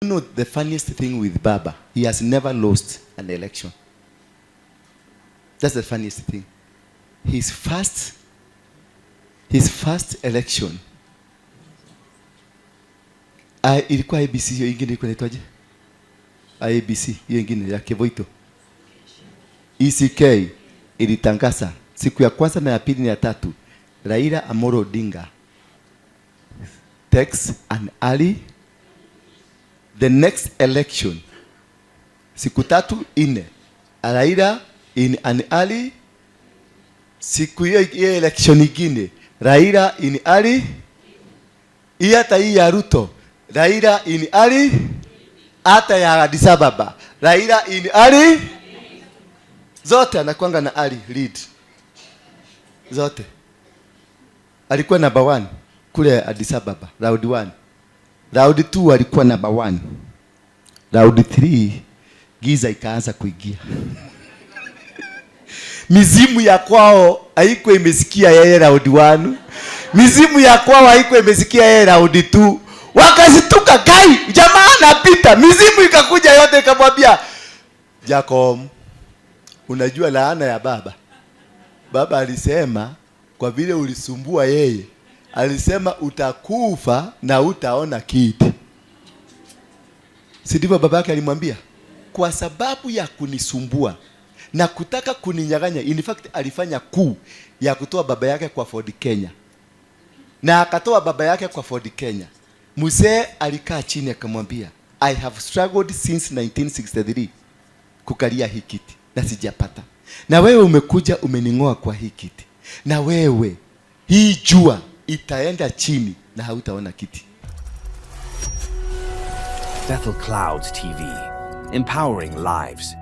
You know the funniest thing with Baba, he has never lost an election. That's the funniest thing. His first election, ilikuwa ABC, hiyo ingine ilikuwa inaitwaje? ABC, hiyo ingine ya Kevoito. ECK ilitangaza siku ya kwanza na ya pili na ya tatu, Raila Amolo Odinga takes an early. The next election, siku tatu ine, Raila in an early. Siku hiyo election ingine, Raila in early. Hata hii ya Ruto, Raila in early. Hata ya Addis Ababa, Raila in early. Zote anakuanga na early lead. Zote. Alikuwa number 1 kule Addis Ababa, round 1. Round 2 alikuwa number 1. Round 3 giza ikaanza kuingia. Mizimu ya kwao haikuwa imesikia yeye round 1. Mizimu ya kwao haikuwa imesikia yeye round 2. Wakazituka kai, jamaa anapita, mizimu ikakuja yote ikamwambia, Jacob, unajua laana ya baba? Baba alisema kwa vile ulisumbua yeye, alisema utakufa na utaona kitu. Si ndivyo babake alimwambia? Kwa sababu ya kunisumbua na kutaka kuninyang'anya. In fact alifanya kuu ya kutoa baba yake kwa Ford Kenya. Na akatoa baba yake kwa Ford Kenya. Mzee alikaa chini akamwambia, I have struggled since 1963 kukalia hii kiti na sijapata. Na wewe umekuja umeningoa kwa hii kiti. Na wewe hii jua itaenda chini na hautaona kiti. Bethel Clouds TV, empowering lives.